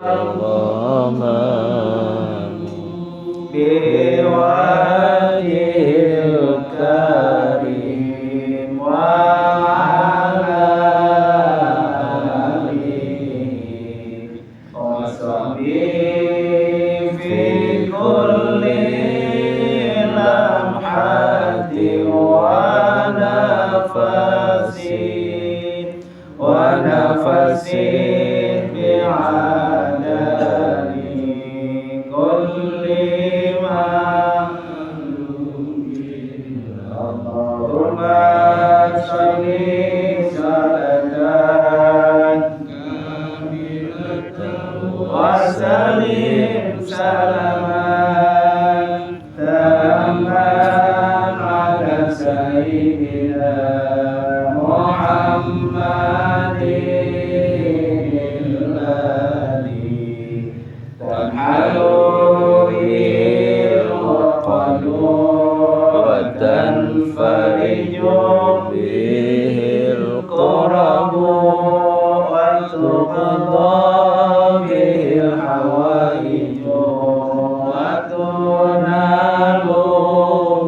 الغمام بوجه الكريم وعلى آله وصحبه في كل لمحة ونفس بعدد كل ما اللهم صل صلاة وسلم سلاما تاما على سيدنا محمد الذي تنحل به العقد وتنفرج به الكرب وتقضى به الحوائج وتنال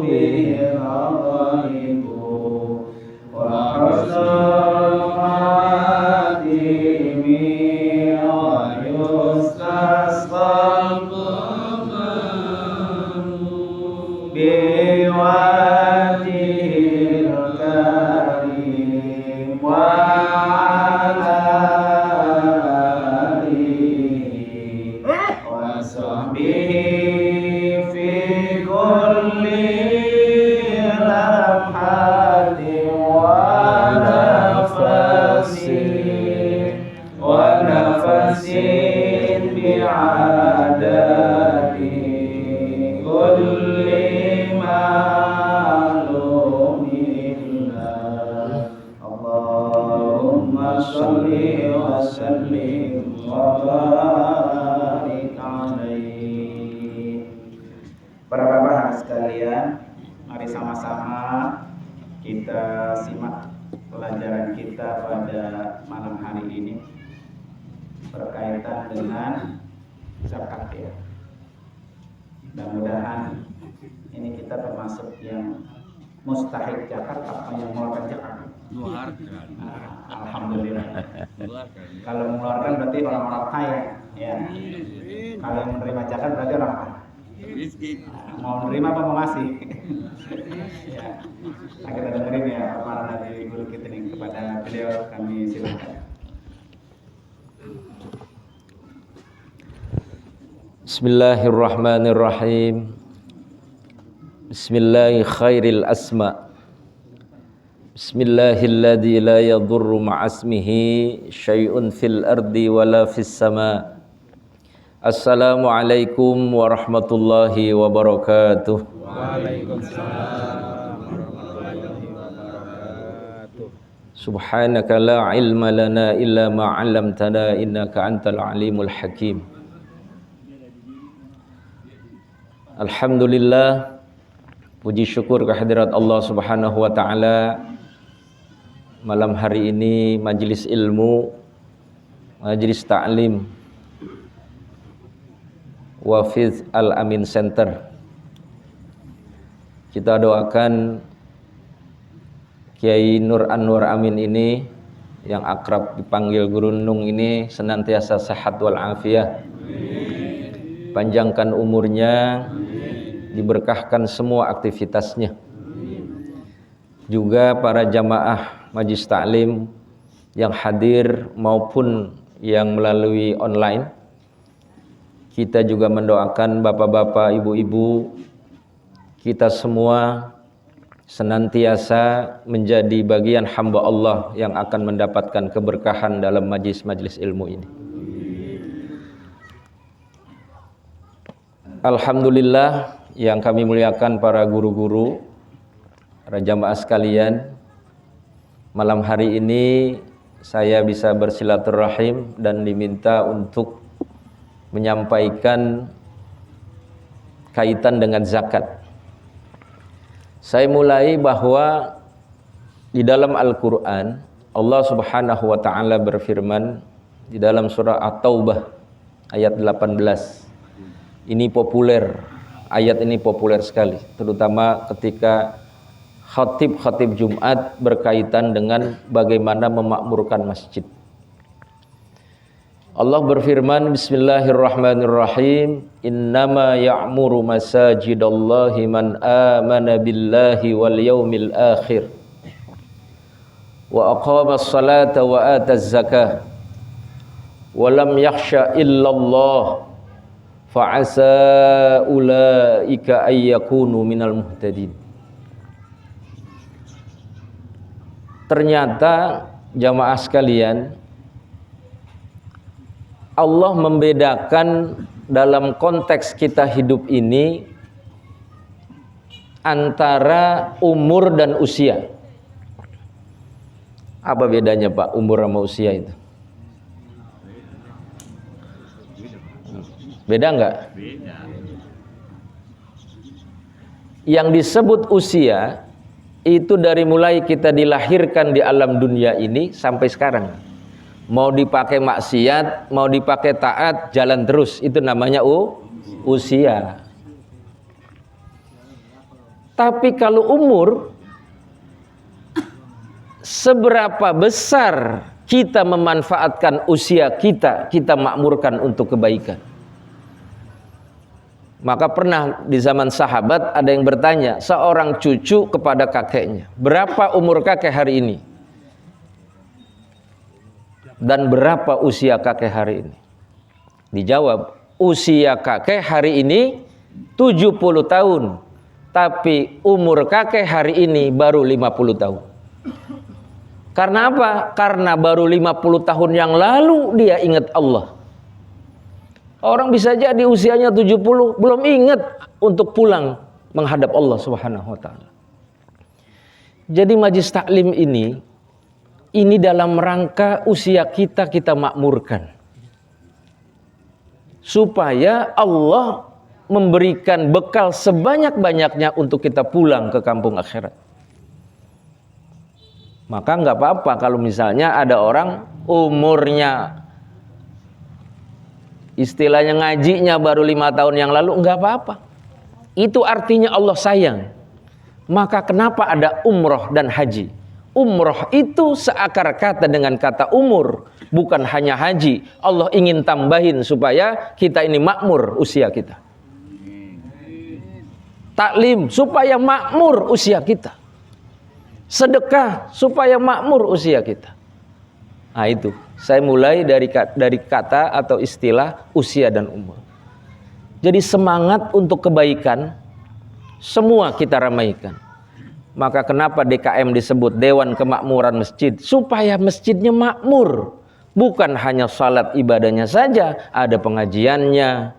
به الرغائب وحسن الخاتم ويستسقى بوجه الكريم وعلى آله وصحبه في كل لمحة ونفس بعدد كل معلوم له اللهم صل وسلم وبارك عليه. Para bapak sekalian, mari sama-sama kita simak pelajaran kita pada malam hari ini berkaitan dengan zakat ya. Mudah-mudahan ini kita termasuk yang mustahik zakat atau yang mengeluarkan zakat. Alhamdulillah. Kalau mengeluarkan berarti orang-orang kaya ya. Kalau yang menerima zakat berarti orang kaya. Mau menerima apa mau ngasih? Ya. Nah, kita dengerin ya paparan dari guru kita nih, kepada beliau kami silakan. Bismillahirrahmanirrahim. Bismillahi khairil asma. Bismillahilladzi la yadurru ma'asmihi syai'un fil ardi wala fis sama. Assalamualaikum warahmatullahi wabarakatuh. Waalaikumsalam warahmatullahi wabarakatuh. Subhanaka la ilma lana illa ma 'allamtana innaka antal alimul hakim. Alhamdulillah, puji syukur kehadirat Allah Subhanahu wa taala. Malam hari ini majelis ilmu, majelis ta'lim Wafiz Al-Amin Center. Kita doakan Kiai Nur Anwar Amin ini yang akrab dipanggil Guru Nung ini senantiasa sehat wal afiyah. Panjangkan umurnya, diberkahkan semua aktivitasnya. Juga para jamaah Majlis Ta'lim yang hadir maupun yang melalui online. Kita juga mendoakan bapak-bapak, ibu-ibu, kita semua senantiasa menjadi bagian hamba Allah yang akan mendapatkan keberkahan dalam majlis-majlis ilmu ini. Alhamdulillah, yang kami muliakan para guru-guru, para jamaah sekalian, malam hari ini saya bisa bersilaturahim dan diminta untuk menyampaikan kaitan dengan zakat. Saya mulai bahwa di dalam Al-Quran Allah Subhanahu wa ta'ala berfirman di dalam surah At-Taubah ayat 18. Ini populer, ayat ini populer sekali, terutama ketika khatib Jumat berkaitan dengan bagaimana memakmurkan masjid. Allah berfirman, Bismillahirrahmanirrahim, Innama ya'muru masajidallahi man amana billahi wal yawmil akhir wa aqamas salata wa ataz zakah wa lam yakhsha illallah fa'asa ulaika ayyakunu minal muhtadin. Ternyata jamaah sekalian, Allah membedakan dalam konteks kita hidup ini antara umur dan usia. Apa bedanya Pak, umur sama usia itu? Beda enggak? Beda. Yang disebut usia itu dari mulai kita dilahirkan di alam dunia ini sampai sekarang. Mau dipakai maksiat, mau dipakai taat, jalan terus. Itu namanya usia. Tapi kalau umur, seberapa besar kita memanfaatkan usia kita, kita makmurkan untuk kebaikan. Maka pernah di zaman sahabat ada yang bertanya, seorang cucu kepada kakeknya, berapa umur kakek hari ini? Dan berapa usia kakek hari ini? Dijawab, usia kakek hari ini 70 tahun, tapi umur kakek hari ini baru 50 tahun. Karena apa? Karena baru 50 tahun yang lalu dia ingat Allah. Orang bisa jadi usianya 70 belum ingat untuk pulang menghadap Allah Subhanahu wa taala. Jadi majlis taklim ini dalam rangka usia kita makmurkan. Supaya Allah memberikan bekal sebanyak-banyaknya untuk kita pulang ke kampung akhirat. Maka nggak apa-apa kalau misalnya ada orang umurnya istilahnya ngajinya baru 5 tahun yang lalu, nggak apa-apa. Itu artinya Allah sayang. Maka kenapa ada umroh dan haji? Umroh itu seakar kata dengan kata umur, bukan hanya haji. Allah ingin tambahin supaya kita ini makmur usia kita. Taklim supaya makmur usia kita. Sedekah supaya makmur usia kita. Nah itu, saya mulai dari kata atau istilah usia dan umur. Jadi semangat untuk kebaikan semua kita ramaikan. Maka kenapa DKM disebut Dewan Kemakmuran Masjid? Supaya masjidnya makmur. Bukan hanya salat ibadahnya saja, ada pengajiannya,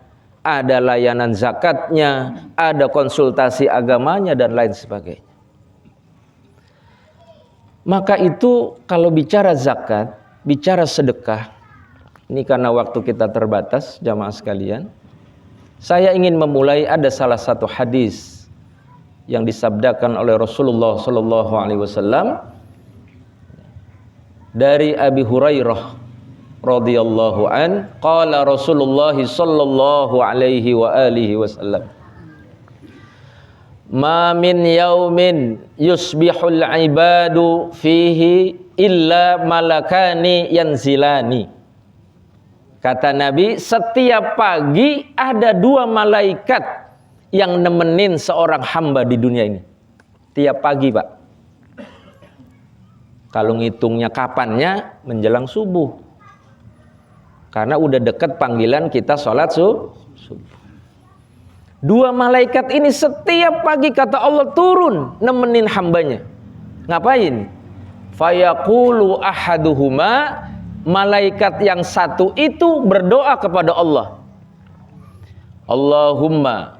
ada layanan zakatnya, ada konsultasi agamanya dan lain sebagainya. Maka itu kalau bicara zakat, bicara sedekah, ini karena waktu kita terbatas jamaah sekalian, saya ingin memulai ada salah satu hadis yang disabdakan oleh Rasulullah sallallahu alaihi wasallam dari Abi Hurairah radhiyallahu an, qala Rasulullah sallallahu alaihi wa alihi wasallam, ma min yaumin yusbihul ibadu fihi illa malakani yanzilani. Kata Nabi, setiap pagi ada 2 malaikat yang nemenin seorang hamba di dunia ini. Tiap pagi, Pak. Kalau ngitungnya kapannya, menjelang subuh. Karena udah dekat panggilan kita sholat subuh. 2 malaikat ini setiap pagi kata Allah turun nemenin hambanya. Ngapain? Fayaqulu ahaduhuma, malaikat yang satu itu berdoa kepada Allah. Allahumma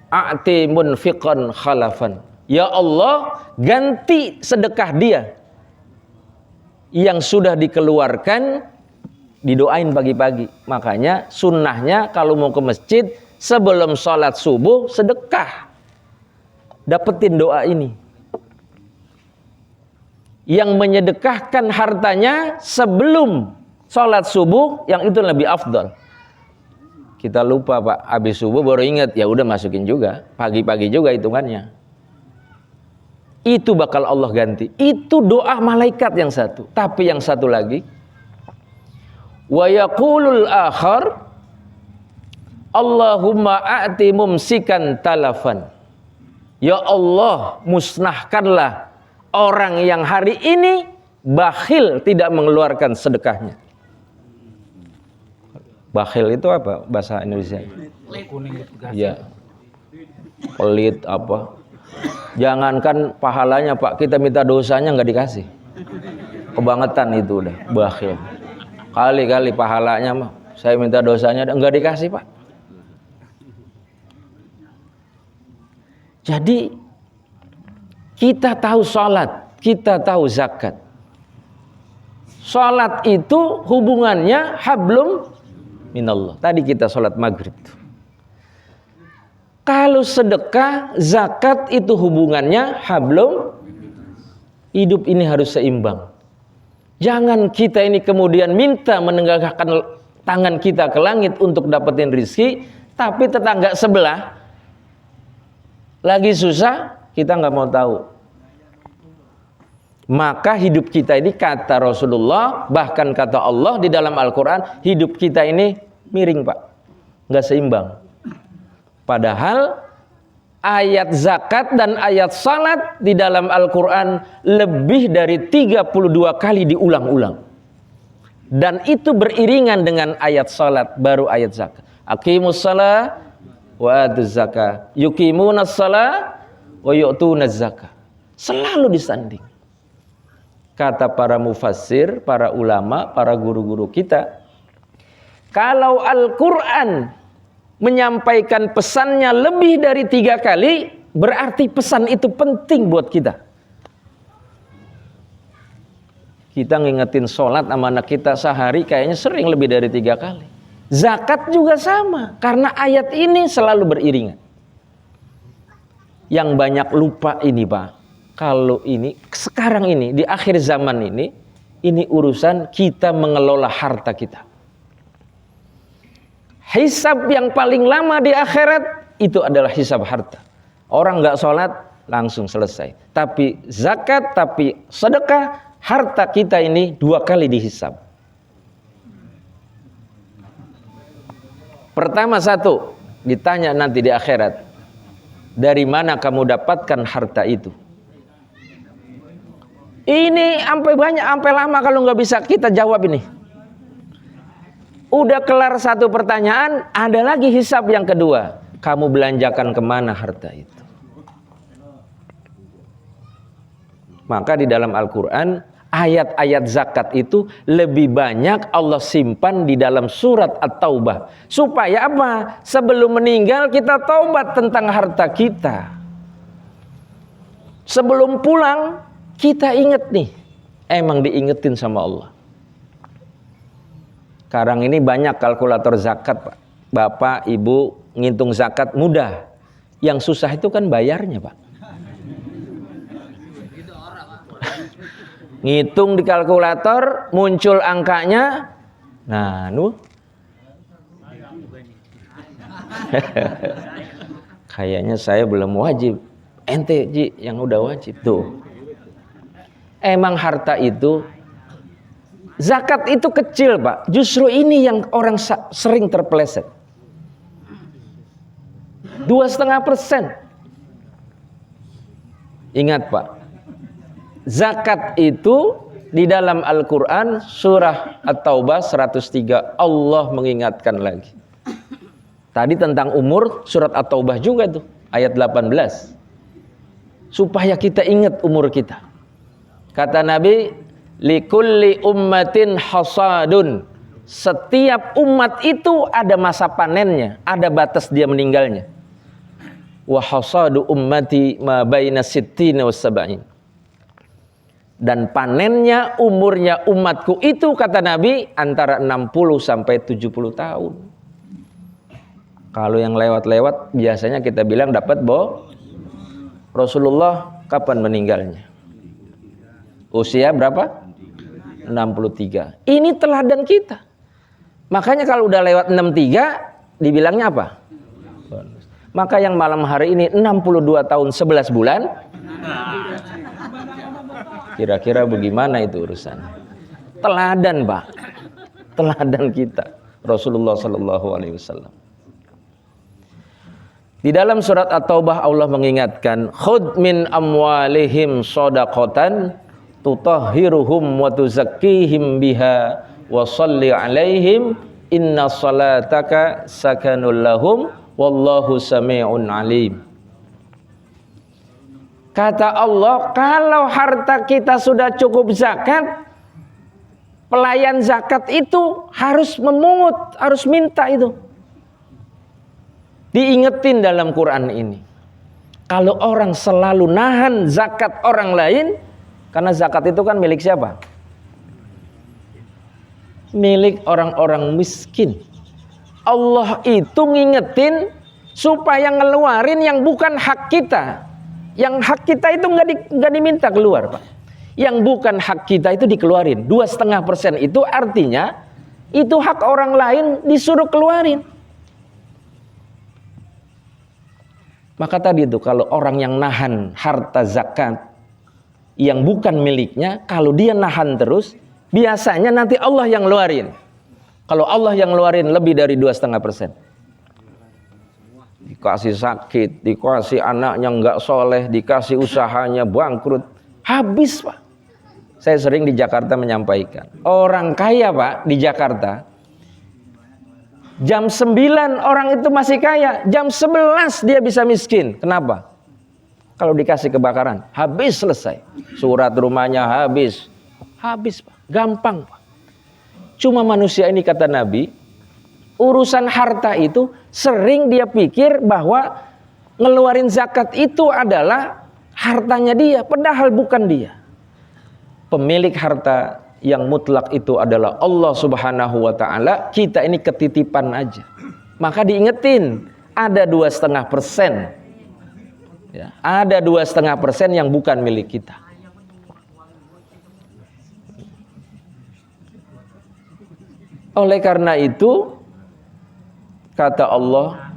a'ti munfiqan khalafan. Ya Allah, ganti sedekah dia yang sudah dikeluarkan, didoain pagi-pagi. Makanya sunnahnya kalau mau ke masjid sebelum sholat subuh sedekah. Dapetin doa ini. Yang menyedekahkan hartanya sebelum sholat subuh, yang itu lebih afdal. Kita lupa Pak, habis subuh baru ingat, ya udah masukin juga, pagi-pagi juga hitungannya. Itu bakal Allah ganti. Itu doa malaikat yang satu. Tapi yang satu lagi, wa yaqulul akhar, Allahumma a'ti mumsikan talafan. Ya Allah, musnahkanlah orang yang hari ini bakhil tidak mengeluarkan sedekahnya. Bakhil itu apa bahasa Indonesia? Ya, pelit apa? Jangankan pahalanya Pak, kita minta dosanya nggak dikasih. Kebangetan itu udah bakhil. Kali-kali pahalanya mah, saya minta dosanya nggak dikasih Pak. Jadi kita tahu sholat, kita tahu zakat. Sholat itu hubungannya hablum minallah. Tadi kita sholat maghrib tuh. Kalau sedekah, zakat itu hubungannya hablum. Hidup ini harus seimbang. Jangan kita ini kemudian minta menengadahkan tangan kita ke langit untuk dapetin rizki, tapi tetangga sebelah lagi susah, kita nggak mau tahu. Maka hidup kita ini, kata Rasulullah, bahkan kata Allah di dalam Al-Quran, hidup kita ini miring Pak, nggak seimbang. Padahal ayat zakat dan ayat salat di dalam Al-Quran lebih dari 32 kali diulang-ulang. Dan itu beriringan dengan ayat salat, baru ayat zakat. Aqimus shalah wa atuz zakah, yuqimunas shalah wa yu'tunaz zakah. Selalu disanding. Kata para mufassir, para ulama, para guru-guru kita, kalau Al-Quran menyampaikan pesannya lebih dari 3 kali, berarti pesan itu penting buat kita. Kita ngingetin sholat sama anak kita sehari kayaknya sering lebih dari 3 kali. Zakat juga sama, karena ayat ini selalu beriringan. Yang banyak lupa ini Pak, kalau ini, sekarang ini, di akhir zaman ini urusan kita mengelola harta kita. Hisab yang paling lama di akhirat, itu adalah hisab harta. Orang nggak sholat, langsung selesai. Tapi zakat, tapi sedekah, harta kita ini 2 kali dihisab. Pertama 1, ditanya nanti di akhirat, dari mana kamu dapatkan harta itu? Ini sampai lama kalau nggak bisa kita jawab ini. Udah kelar 1 pertanyaan, ada lagi hisab yang kedua. Kamu belanjakan kemana harta itu? Maka di dalam Al-Quran, ayat-ayat zakat itu lebih banyak Allah simpan di dalam surat At-Taubah. Supaya apa? Sebelum meninggal kita taubat tentang harta kita. Sebelum pulang, kita ingat nih, emang diingetin sama Allah. Sekarang ini banyak kalkulator zakat Pak. Bapak, Ibu ngitung zakat mudah. Yang susah itu kan bayarnya Pak. Ngitung di kalkulator, muncul angkanya. Nah, kayaknya saya belum wajib. Ente Ji yang udah wajib tuh. Emang harta itu, zakat itu kecil Pak. Justru ini yang orang sering terpeleset. 2,5%. Ingat Pak, zakat itu di dalam Al-Quran surah At-Taubah 103 Allah mengingatkan lagi. Tadi tentang umur surat At-Taubah juga tuh ayat 18. Supaya kita ingat umur kita. Kata Nabi, likulli ummatin hasadun. Setiap umat itu ada masa panennya, ada batas dia meninggalnya. Wa hasadu ummati ma baina sittina was sab'in. Dan panennya umurnya umatku itu kata Nabi antara 60 sampai 70 tahun. Kalau yang lewat-lewat biasanya kita bilang dapat Rasulullah kapan meninggalnya? Usia berapa? 63. Ini teladan kita. Makanya kalau udah lewat 63, dibilangnya apa? Bonus. Maka yang malam hari ini 62 tahun 11 bulan, kira-kira bagaimana itu urusan? Teladan, Pak. Teladan kita Rasulullah sallallahu alaihi wasallam. Di dalam surat At-Taubah Allah mengingatkan, khudh min amwalihim shadaqatan tutahhiruhum wa tuzakkihim biha wa shalli alaihim inna salataka sakanul lahum wallahu sami'un alim. Kata Allah, kalau harta kita sudah cukup zakat, pelayan zakat itu harus memungut, harus minta itu. Diingetin dalam Quran ini. Kalau orang selalu nahan zakat orang lain, karena zakat itu kan milik siapa? Milik orang-orang miskin. Allah itu ngingetin supaya ngeluarin yang bukan hak kita. Yang hak kita itu nggak diminta keluar, Pak. Yang bukan hak kita itu dikeluarin. 2,5% itu artinya itu hak orang lain disuruh keluarin. Maka tadi itu kalau orang yang nahan harta zakat yang bukan miliknya, kalau dia nahan terus, biasanya nanti Allah yang ngeluarin. Kalau Allah yang ngeluarin lebih dari 2,5%, dikasih sakit, dikasih anaknya nggak soleh, dikasih usahanya bangkrut, habis, Pak. Saya sering di Jakarta menyampaikan, orang kaya, Pak, di Jakarta, jam 9 orang itu masih kaya, jam 11 dia bisa miskin. Kenapa? Kalau dikasih kebakaran, habis, selesai. Surat rumahnya habis, Pak. Gampang, Pak. Cuma manusia ini, kata Nabi, urusan harta itu sering dia pikir bahwa ngeluarin zakat itu adalah hartanya dia, padahal bukan dia. Pemilik harta yang mutlak itu adalah Allah Subhanahu wa ta'ala. Kita ini ketitipan aja. Maka diingetin, ada 2,5%. Ya, ada 2,5% yang bukan milik kita. Oleh karena itu, kata Allah,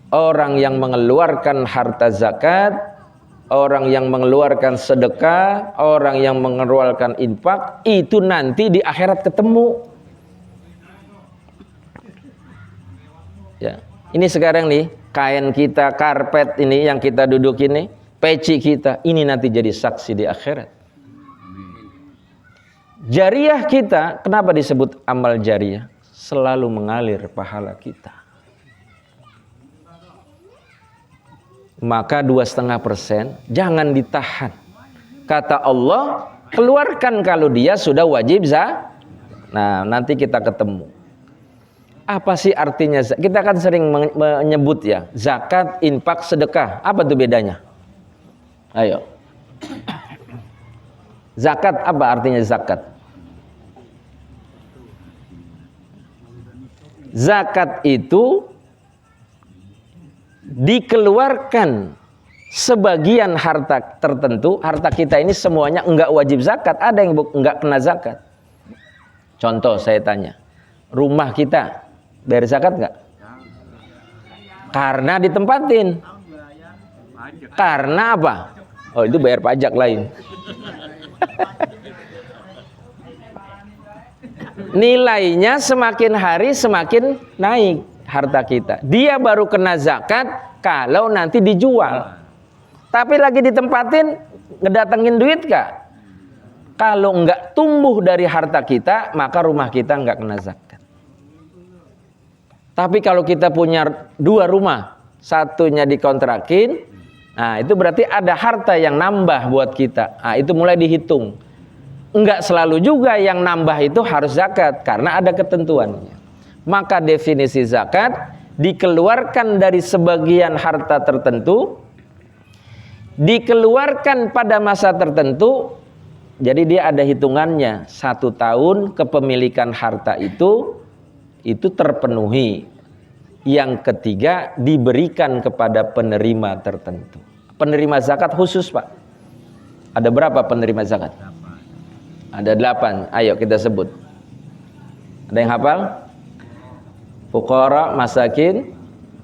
orang yang mengeluarkan harta zakat, orang yang mengeluarkan sedekah, orang yang mengeluarkan infak, itu nanti di akhirat ketemu. Ya, ini sekarang nih, kain kita, karpet ini yang kita duduk ini, peci kita, ini nanti jadi saksi di akhirat. Jariah kita, kenapa disebut amal jariah? Selalu mengalir pahala kita. Maka 2,5% jangan ditahan. Kata Allah, keluarkan kalau dia sudah wajib zakat. Nah, nanti kita ketemu. Apa sih artinya? Kita kan sering menyebut ya, zakat, infak, sedekah. Apa tuh bedanya? Ayo. Zakat, apa artinya zakat? Zakat itu dikeluarkan sebagian harta tertentu. Harta kita ini semuanya enggak wajib zakat, ada yang enggak kena zakat. Contoh saya tanya, rumah kita bayar zakat enggak? Karena ditempatin. Karena apa? Oh, itu bayar pajak lain. Nilainya semakin hari semakin naik harta kita. Dia baru kena zakat kalau nanti dijual. Tapi lagi ditempatin, ngedatengin duit gak? Kalau enggak tumbuh dari harta kita, maka rumah kita enggak kena zakat. Tapi kalau kita punya 2 rumah, satunya dikontrakin, nah itu berarti ada harta yang nambah buat kita. Nah, itu mulai dihitung. Enggak selalu juga yang nambah itu harus zakat, karena ada ketentuannya. Maka definisi zakat dikeluarkan dari sebagian harta tertentu, dikeluarkan pada masa tertentu. Jadi dia ada hitungannya, 1 tahun kepemilikan harta itu terpenuhi. Yang ketiga, diberikan kepada penerima tertentu. Penerima zakat khusus, Pak. Ada berapa penerima zakat? Ada 8. Ayo kita sebut. Ada yang hafal? fuqara, masakin,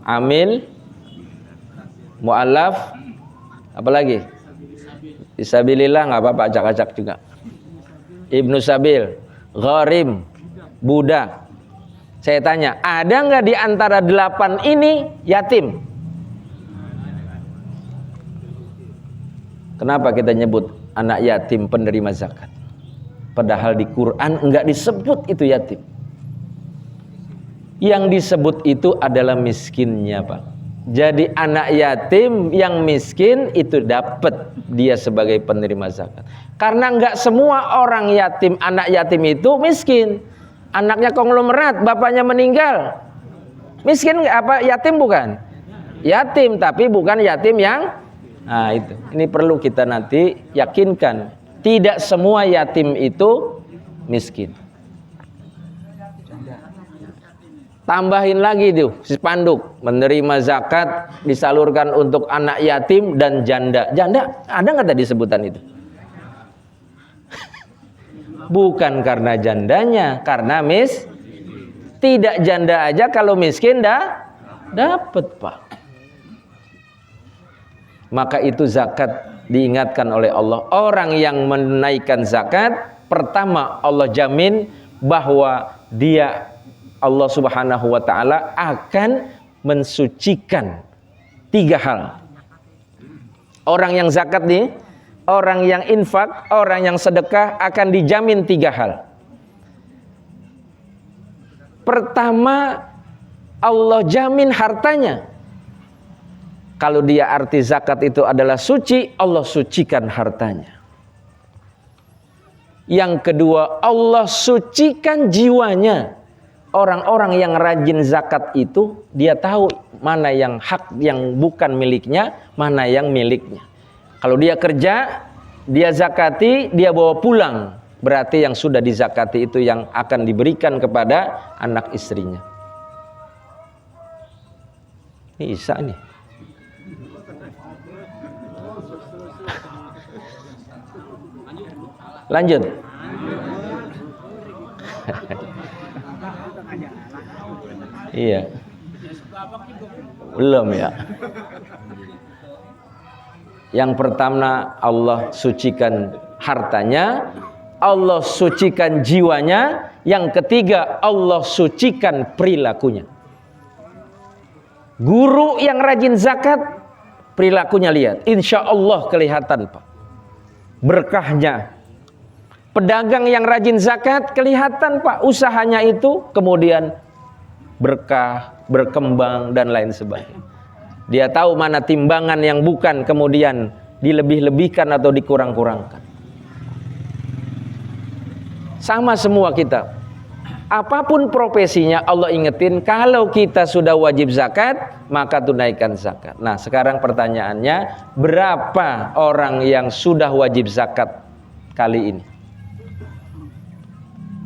amil, mu'allaf, apa lagi? Fisabilillah, nggak apa-apa, acak-acak juga. Ibnu Sabil, gharim, budak. Saya tanya, ada nggak di antara 8 ini yatim? Kenapa kita nyebut anak yatim penerima zakat? Padahal di Quran enggak disebut itu yatim. Yang disebut itu adalah miskinnya, Pak. Jadi anak yatim yang miskin itu dapat dia sebagai penerima zakat. Karena enggak semua orang yatim, anak yatim itu miskin. Anaknya konglomerat, bapaknya meninggal. Miskin enggak apa? Yatim bukan? Yatim, tapi bukan yatim yang itu. Ini perlu kita nanti yakinkan. Tidak semua yatim itu miskin. Tambahin lagi tuh spanduk, menerima zakat disalurkan untuk anak yatim dan janda. Janda ada nggak tadi sebutan itu? Bukan karena jandanya, karena tidak janda aja kalau miskin dapat, Pak. Maka itu zakat diingatkan oleh Allah. Orang yang menaikkan zakat, pertama Allah jamin bahwa dia, Allah Subhanahu wa ta'ala akan mensucikan 3 hal. Orang yang zakat nih, orang yang infak, orang yang sedekah akan dijamin 3 hal. Pertama, Allah jamin hartanya. Kalau dia arti zakat itu adalah suci, Allah sucikan hartanya. Yang kedua, Allah sucikan jiwanya. Orang-orang yang rajin zakat itu, dia tahu mana yang hak yang bukan miliknya, mana yang miliknya. Kalau dia kerja, dia zakati, dia bawa pulang. Berarti yang sudah dizakati itu yang akan diberikan kepada anak istrinya. Ini Isa nih. Lanjut. Iya. Belum ya. Yang pertama Allah sucikan hartanya, Allah sucikan jiwanya, yang ketiga Allah sucikan perilakunya. Guru yang rajin zakat, perilakunya lihat, insya Allah kelihatan, Pak, berkahnya. Pedagang yang rajin zakat kelihatan, Pak, usahanya itu kemudian berkah, berkembang dan lain sebagainya. Dia tahu mana timbangan yang bukan kemudian dilebih-lebihkan atau dikurang-kurangkan. Sama semua kita. Apapun profesinya Allah ingetin, kalau kita sudah wajib zakat, maka tunaikan zakat. Nah, sekarang pertanyaannya, berapa orang yang sudah wajib zakat kali ini?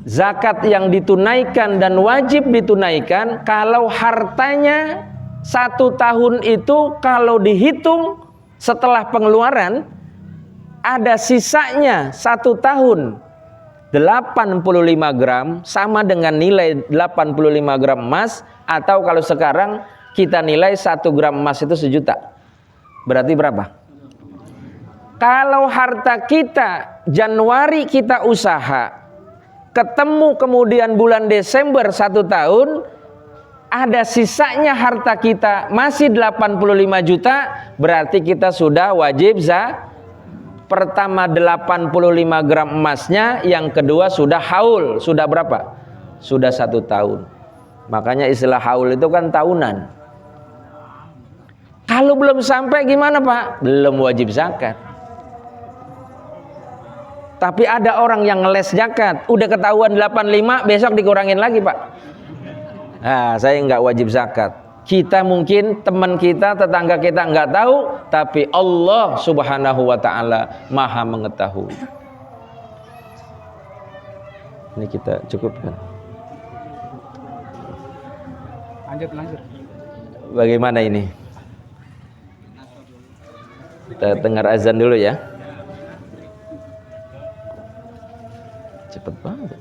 Zakat yang ditunaikan dan wajib ditunaikan, kalau hartanya 1 tahun itu kalau dihitung setelah pengeluaran, ada sisanya 1 tahun 85 gram, sama dengan nilai 85 gram emas, atau kalau sekarang kita nilai 1 gram emas itu 1 juta. Berarti berapa? Kalau harta kita Januari kita usaha, ketemu kemudian bulan Desember 1 tahun, ada sisanya harta kita masih 85 juta, berarti kita sudah wajib zakat. Pertama 85 gram emasnya, yang kedua sudah haul. Sudah berapa? Sudah 1 tahun. Makanya istilah haul itu kan tahunan. Kalau belum sampai gimana, Pak? Belum wajib zakat. Tapi ada orang yang ngeles zakat, udah ketahuan 85, besok dikurangin lagi, Pak. Nah, saya nggak wajib zakat. Kita mungkin, teman kita, tetangga kita nggak tahu, tapi Allah Subhanahu wa ta'ala maha mengetahui. Ini kita cukupkan. Lanjut. Bagaimana ini? Kita dengar azan dulu ya. Cepet banget.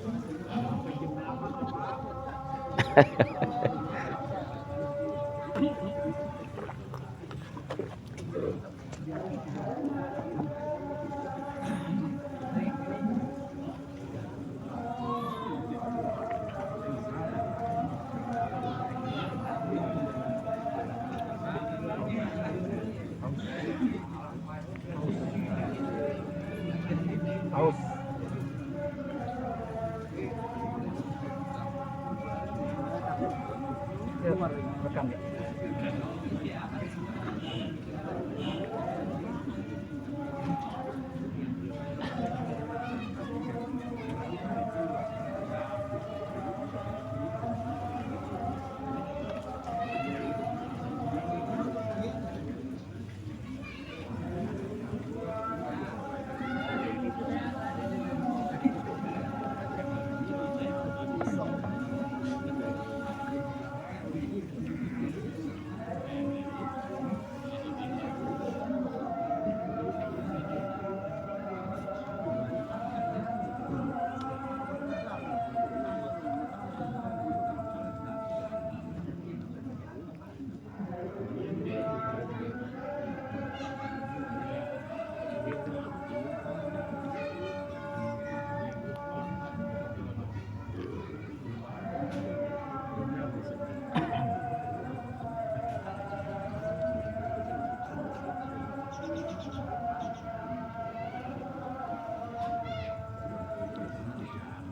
Haus. Rekam ya.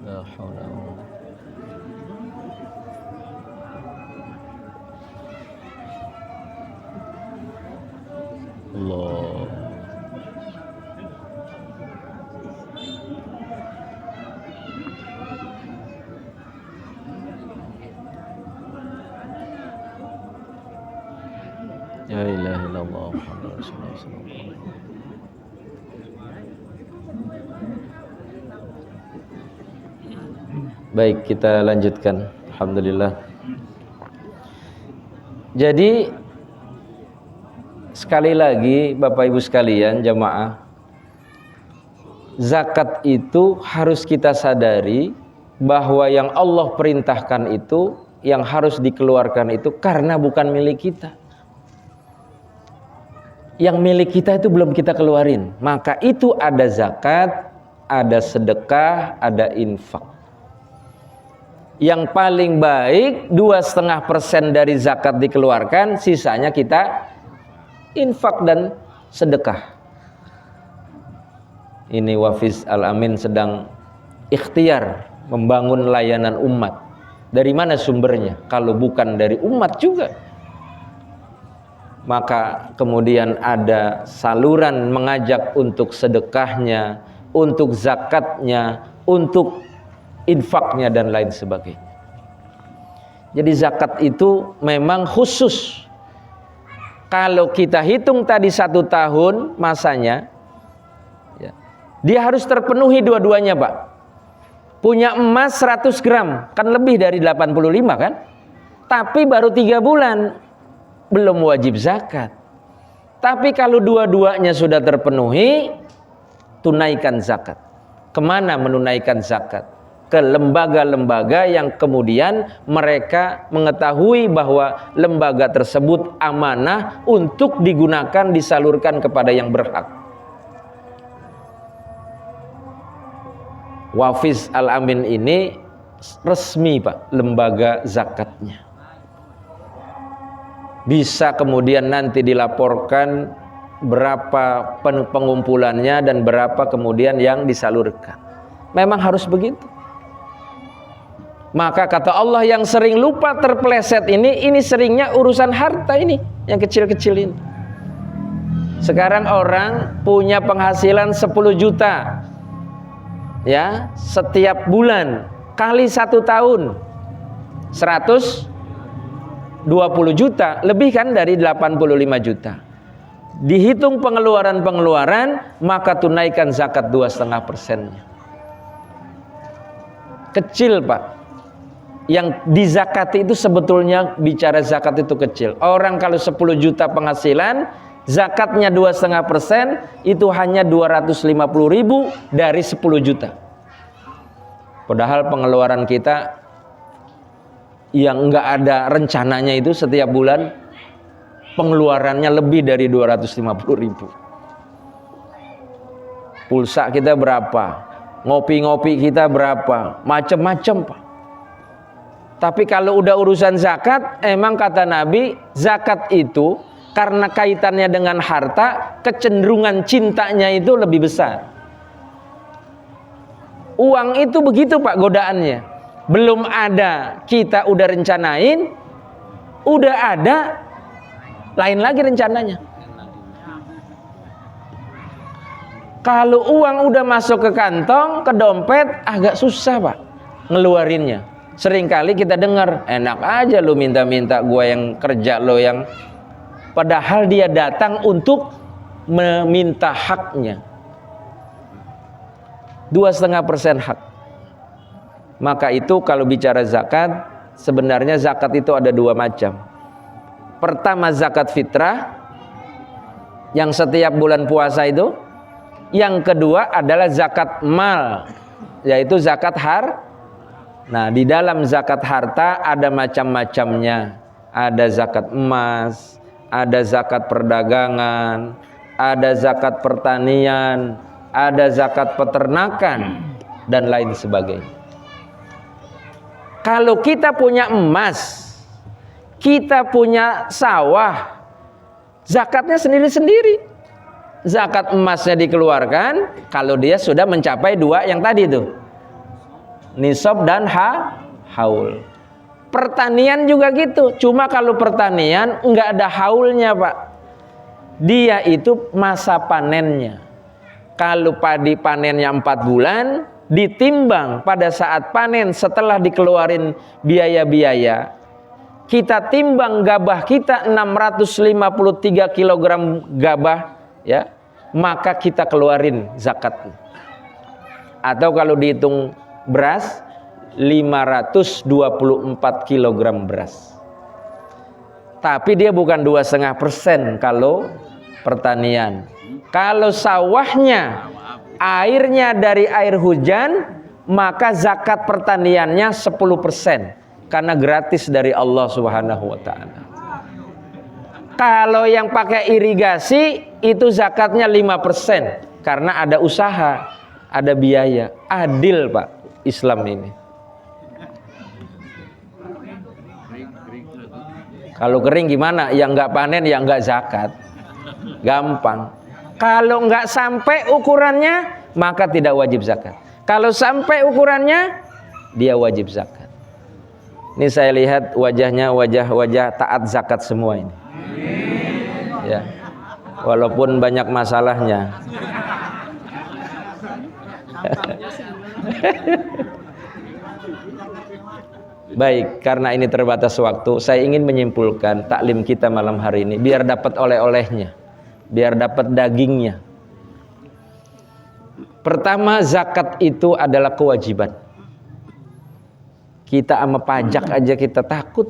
La haula wala Allah. La ilaha illallah Muhammadur Rasulullah sallallahu alaihi wasallam. Baik, kita lanjutkan. Alhamdulillah. Jadi sekali lagi Bapak Ibu sekalian jamaah, zakat itu harus kita sadari bahwa yang Allah perintahkan itu, yang harus dikeluarkan itu karena bukan milik kita. Yang milik kita itu belum kita keluarin. Maka itu ada zakat, ada sedekah, ada infak. Yang paling baik 2,5% dari zakat dikeluarkan, sisanya kita infak dan sedekah. Ini Wafiz Al-Amin sedang ikhtiar membangun layanan umat. Dari mana sumbernya? Kalau bukan dari umat juga. Maka kemudian ada saluran mengajak untuk sedekahnya, untuk zakatnya, untuk infaknya dan lain sebagainya. Jadi zakat itu memang khusus. Kalau kita hitung tadi 1 tahun masanya, ya, dia harus terpenuhi dua-duanya, Pak. Punya emas 100 gram, kan lebih dari 85 kan? Tapi baru 3 bulan, belum wajib zakat. Tapi kalau dua-duanya sudah terpenuhi, tunaikan zakat. Kemana menunaikan zakat? Ke lembaga-lembaga yang kemudian mereka mengetahui bahwa lembaga tersebut amanah untuk digunakan, disalurkan kepada yang berhak. Wafiz Al-Amin ini resmi, Pak, lembaga zakatnya. Bisa kemudian nanti dilaporkan berapa pengumpulannya dan berapa kemudian yang disalurkan. Memang harus begitu. Maka kata Allah, yang sering lupa terpeleset ini seringnya urusan harta ini, yang kecil-kecil ini. Sekarang orang punya penghasilan 10 juta ya setiap bulan, kali 1 tahun 120 juta, lebih kan dari 85 juta. Dihitung pengeluaran-pengeluaran, maka tunaikan zakat 2,5%-nya. Kecil, Pak. Yang dizakati itu sebetulnya, bicara zakat itu kecil. Orang kalau 10 juta penghasilan, zakatnya 2,5%, itu hanya 250.000 dari 10 juta. Padahal pengeluaran kita yang enggak ada rencananya itu setiap bulan pengeluarannya lebih dari 250.000. Pulsa kita berapa, ngopi-ngopi kita berapa, macam-macam Pak. Tapi kalau udah urusan zakat, emang kata Nabi, zakat itu karena kaitannya dengan harta, kecenderungan cintanya itu lebih besar. Uang itu begitu Pak godaannya. Belum ada, kita udah rencanain, udah ada, lain lagi rencananya. Kalau uang udah masuk ke kantong, ke dompet, agak susah Pak ngeluarinnya. Seringkali kita dengar, enak aja lu minta-minta gua yang kerja lo yang, padahal dia datang untuk meminta haknya. 2,5% hak. Maka itu kalau bicara zakat, sebenarnya zakat itu ada dua macam. Pertama zakat fitrah, yang setiap bulan puasa itu. Yang kedua adalah zakat mal, yaitu zakat Nah, di dalam zakat harta ada macam-macamnya. Ada zakat emas, ada zakat perdagangan, ada zakat pertanian, ada zakat peternakan, dan lain sebagainya. Kalau kita punya emas, kita punya sawah, zakatnya sendiri-sendiri. Zakat emasnya dikeluarkan kalau dia sudah mencapai dua yang tadi tuh, nisab dan haul. Pertanian juga gitu, cuma kalau pertanian nggak ada haulnya Pak. Dia itu masa panennya. Kalau padi panennya 4 bulan, ditimbang pada saat panen setelah dikeluarin biaya-biaya, kita timbang gabah kita 653 kg gabah, ya, maka kita keluarin zakatnya. Atau kalau dihitung beras, 524 kg beras. Tapi dia bukan 2,5% kalau pertanian. Kalau sawahnya airnya dari air hujan, maka zakat pertaniannya 10%, karena gratis dari Allah Subhanahu wa taala. Kalau yang pakai irigasi itu zakatnya 5%, karena ada usaha, ada biaya. Adil Pak Islam ini. Kalau kering gimana? Yang nggak panen, yang nggak zakat. Gampang. Kalau nggak sampai ukurannya, maka tidak wajib zakat. Kalau sampai ukurannya, dia wajib zakat. Ini saya lihat wajahnya wajah-wajah taat zakat semua ini. Ya, walaupun banyak masalahnya. Baik, karena ini terbatas waktu, saya ingin menyimpulkan taklim kita malam hari ini biar dapat oleh-olehnya, biar dapat dagingnya. Pertama, zakat itu adalah kewajiban. Kita sama pajak aja kita takut.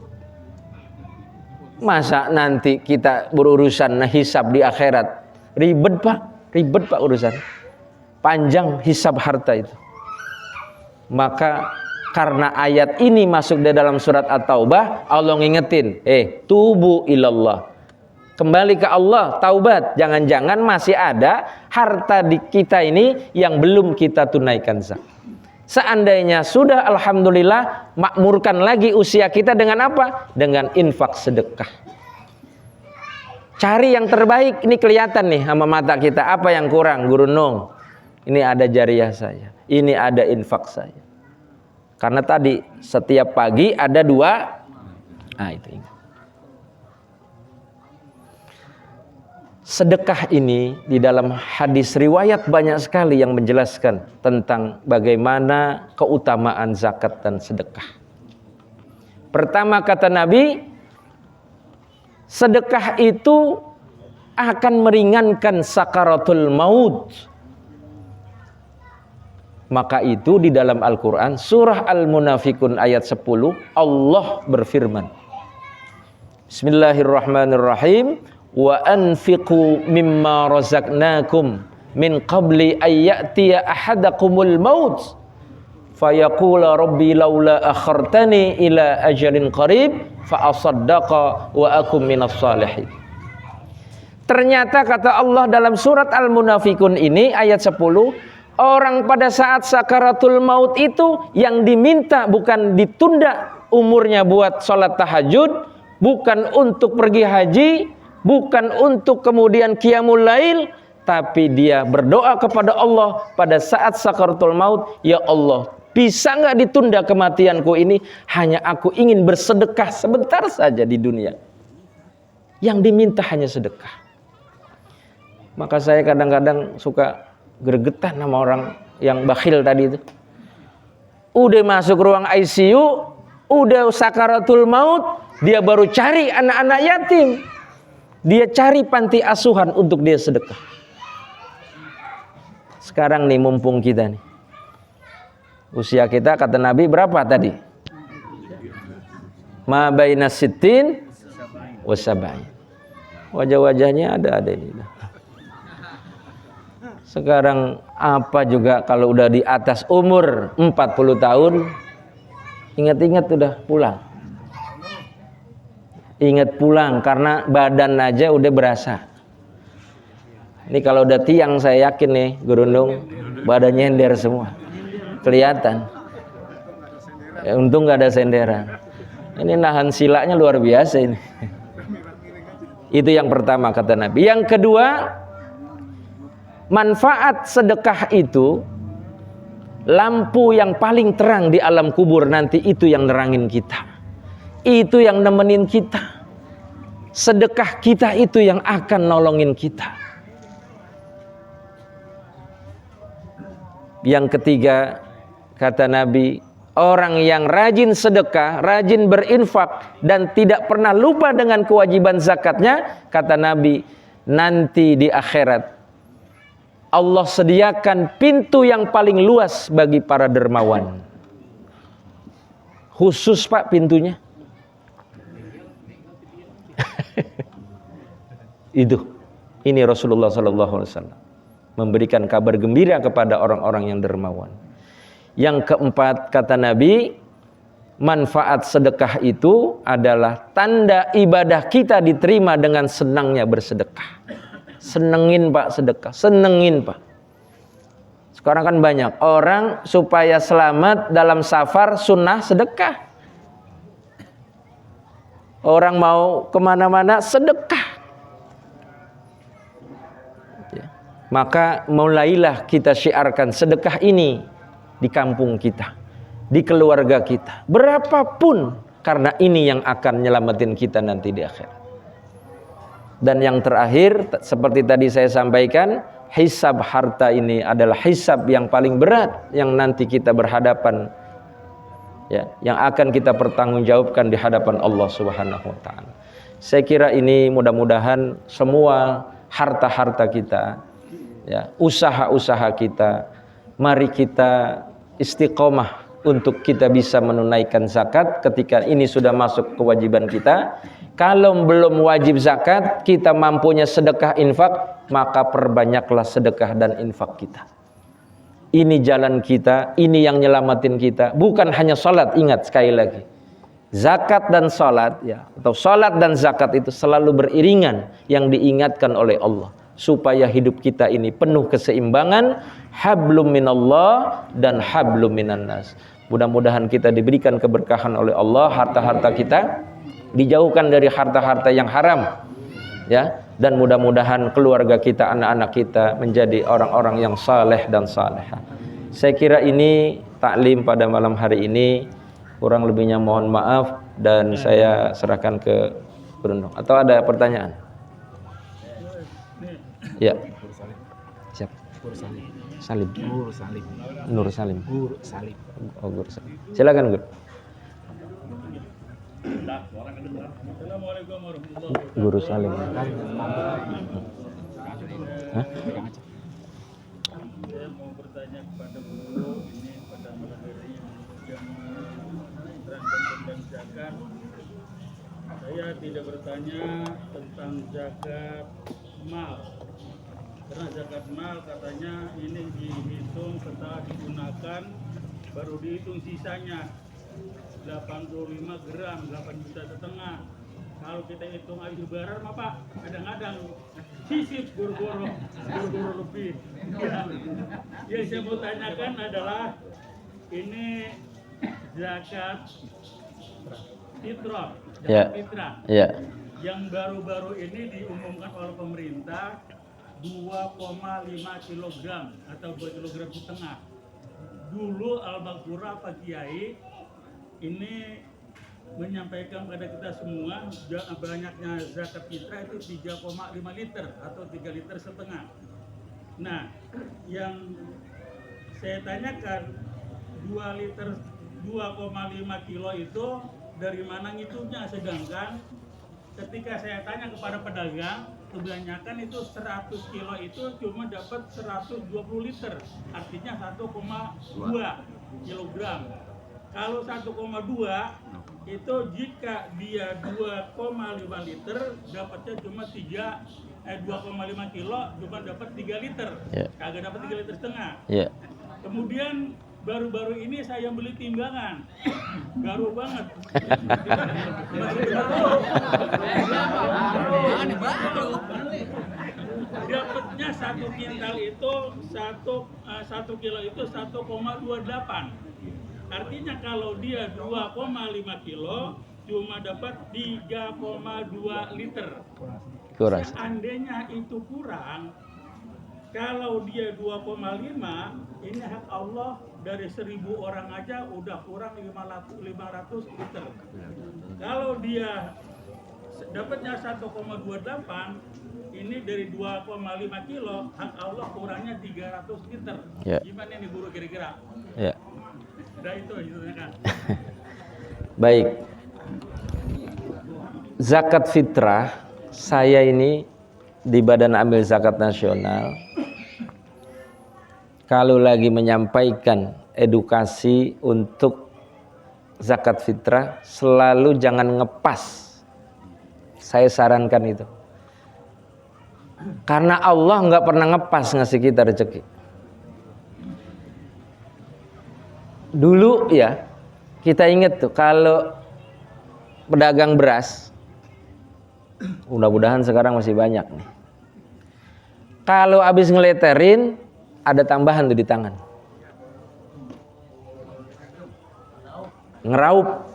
Masa nanti kita berurusan hisab di akhirat? Ribet Pak urusan. Panjang hisab harta itu. Maka karena ayat ini masuk di dalam surat At-Taubah, Allah ngingetin, tubu ilallah. Kembali ke Allah, taubat. Jangan-jangan masih ada harta di kita ini yang belum kita tunaikan zakat. Seandainya sudah, alhamdulillah, makmurkan lagi usia kita dengan apa? Dengan infak sedekah. Cari yang terbaik. Ini kelihatan nih sama mata kita, apa yang kurang, Guru Nung. Ini ada jariah saya, ini ada infak saya. Karena tadi setiap pagi ada 2. Nah, itu ingat. Sedekah ini di dalam hadis riwayat banyak sekali yang menjelaskan tentang bagaimana keutamaan zakat dan sedekah. Pertama kata Nabi, sedekah itu akan meringankan sakaratul maut. Maka itu di dalam Al-Quran surah Al-Munafikun ayat 10 Allah berfirman, Bismillahirrahmanirrahim, wa anfiqu mimma razaqnakum min qabli ayyatiya ahadakumul maut fayaqula rabbi laula akhartani ila ajalin qarib fa asaddaqa wa akum minas salihin. Ternyata kata Allah dalam surat Al-Munafikun ini ayat 10, orang pada saat sakaratul maut itu yang diminta bukan ditunda umurnya buat sholat tahajud, bukan untuk pergi haji, bukan untuk kemudian qiyamul lail, tapi dia berdoa kepada Allah pada saat sakaratul maut, ya Allah, bisa nggak ditunda kematianku ini? Hanya aku ingin bersedekah sebentar saja di dunia. Yang diminta hanya sedekah. Maka saya kadang-kadang suka gregetan sama orang yang bakhil tadi itu. Udah masuk ruang ICU, udah sakaratul maut, dia baru cari anak-anak yatim. Dia cari panti asuhan untuk dia sedekah. Sekarang nih mumpung kita nih, usia kita kata Nabi berapa tadi? Ma baina sittin wa sab'in. Wajah-wajahnya ada ini. Sekarang apa juga kalau udah di atas umur 40 tahun, ingat-ingat udah pulang. Ingat pulang karena badan aja udah berasa. Ini kalau udah tiang saya yakin nih, gerundung badannya nyender semua. Kelihatan. Ya, untung gak ada senderan. Ini nahan silanya luar biasa ini. Itu yang pertama kata Nabi. Yang kedua, manfaat sedekah itu, lampu yang paling terang di alam kubur nanti itu yang nerangin kita. Itu yang nemenin kita. Sedekah kita itu yang akan nolongin kita. Yang ketiga, kata Nabi, orang yang rajin sedekah, rajin berinfak, dan tidak pernah lupa dengan kewajiban zakatnya, kata Nabi, nanti di akhirat Allah sediakan pintu yang paling luas bagi para dermawan. Khusus Pak pintunya. Ini Rasulullah SAW memberikan kabar gembira kepada orang-orang yang dermawan. Yang keempat kata Nabi, manfaat sedekah itu adalah tanda ibadah kita diterima dengan senangnya bersedekah. Senengin Pak sedekah, senengin Pak. Sekarang kan banyak orang supaya selamat dalam safar sunnah sedekah. Orang mau kemana-mana sedekah. Ya. Maka mulailah kita syiarkan sedekah ini di kampung kita, di keluarga kita, berapapun, karena ini yang akan nyelamatin kita nanti di akhirat. Dan yang terakhir, seperti tadi saya sampaikan, hisab harta ini adalah hisab yang paling berat yang nanti kita berhadapan, ya, yang akan kita pertanggungjawabkan di hadapan Allah Subhanahu wa taala. Saya kira ini mudah-mudahan semua harta-harta kita, ya, usaha-usaha kita, mari kita istiqomah untuk kita bisa menunaikan zakat ketika ini sudah masuk kewajiban kita. Kalau belum wajib zakat, kita mampunya sedekah infak, maka perbanyaklah sedekah dan infak kita. Ini jalan kita, ini yang nyelamatin kita. Bukan hanya salat, ingat sekali lagi. Zakat dan salat, ya, atau salat dan zakat itu selalu beriringan yang diingatkan oleh Allah. Supaya hidup kita ini penuh keseimbangan, hablum minallah dan hablum minannas. Mudah-mudahan kita diberikan keberkahan oleh Allah, harta-harta kita dijauhkan dari harta-harta yang haram, ya, dan mudah-mudahan keluarga kita, anak-anak kita menjadi orang-orang yang saleh dan salehah. Saya kira ini taklim pada malam hari ini, kurang lebihnya mohon maaf dan saya serahkan ke Berundung. Atau ada pertanyaan? Ya. Siap. Salim. Nur Salim. Guru Salim. Oh, Guru Salim. Silakan, Guru. Assalamualaikum warahmatullahi wabarakatuh. Guru Salim. Hah? Saya mau bertanya kepada guru ini pada malam hari yang menerangkan tentang zakat. Saya tidak bertanya tentang zakat mal, karena zakat mal katanya ini dihitung setelah digunakan baru dihitung sisanya 85 gram, 8,5 juta. Kalau kita hitung habis lebaran mah Pak, kadang-kadang sisip buru-buru lebih. Ya. Yang saya mau tanyakan adalah ini zakat fitrah, Ya. fitrah Ya. yang baru-baru ini diumumkan oleh pemerintah 2,5 kg atau 2,5 kg. Dulu Al-Baqarah Pak Kiai ini menyampaikan pada kita semua banyaknya zakat fitrah itu 3,5 liter atau 3,5 liter. Nah, yang saya tanyakan 2,5 kilo itu dari mana ngitungnya, sedangkan ketika saya tanya kepada pedagang kebanyakan itu 100 kilo itu cuma dapat 120 liter, artinya 1,2 kilogram. Kalau 1,2 itu jika dia 2,5 liter dapatnya cuma 2,5 kilo cuma dapat 3 liter, kagak dapat 3 liter setengah. Kemudian baru-baru ini saya beli timbangan, garu banget. Dapatnya 1 kintal itu 1 kilo itu 1,28. Artinya kalau dia 2,5 kilo cuma dapat 3,2 liter. Kurang. Seandainya itu kurang, kalau dia 2,5, ini hak Allah dari 1.000 orang aja udah kurang 500 liter. Kalau dia dapatnya 1,28, ini dari 2,5 kilo, hak Allah kurangnya 300 liter. Gimana nih guru kira-kira? Ya. Udah itu kan. Baik. Zakat fitrah, saya ini di Badan Amil Zakat Nasional kalau lagi menyampaikan edukasi untuk zakat fitrah selalu jangan ngepas. Saya sarankan itu. Karena Allah nggak pernah ngepas ngasih kita rezeki. Dulu ya, kita ingat tuh kalau pedagang beras, mudah-mudahan sekarang masih banyak nih. Kalau habis ngeleterin, ada tambahan tuh di tangan. Ngeraup.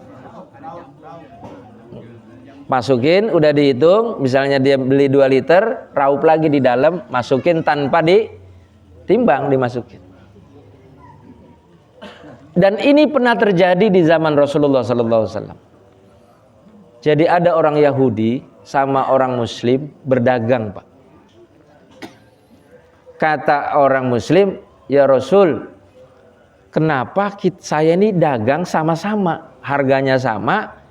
Masukin, udah dihitung, misalnya dia beli 2 liter, raup lagi di dalam, masukin tanpa ditimbang, dimasukin. Dan ini pernah terjadi di zaman Rasulullah SAW. Jadi ada orang Yahudi sama orang Muslim berdagang, Pak. Kata orang Muslim, ya Rasul, kenapa saya ini dagang sama-sama, harganya sama,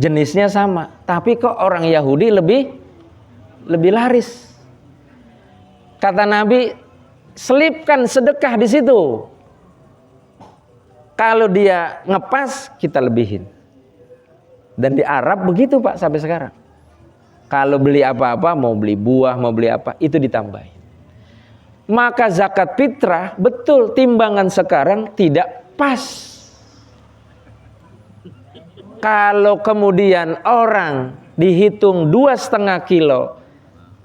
jenisnya sama, tapi kok orang Yahudi lebih laris? Kata Nabi, selipkan sedekah di situ. Kalau dia ngepas, kita lebihin. Dan di Arab begitu Pak sampai sekarang. Kalau beli apa-apa, mau beli buah, mau beli apa, itu ditambahin. Maka zakat fitrah, betul timbangan sekarang tidak pas. Kalau kemudian orang dihitung 2,5 kilo,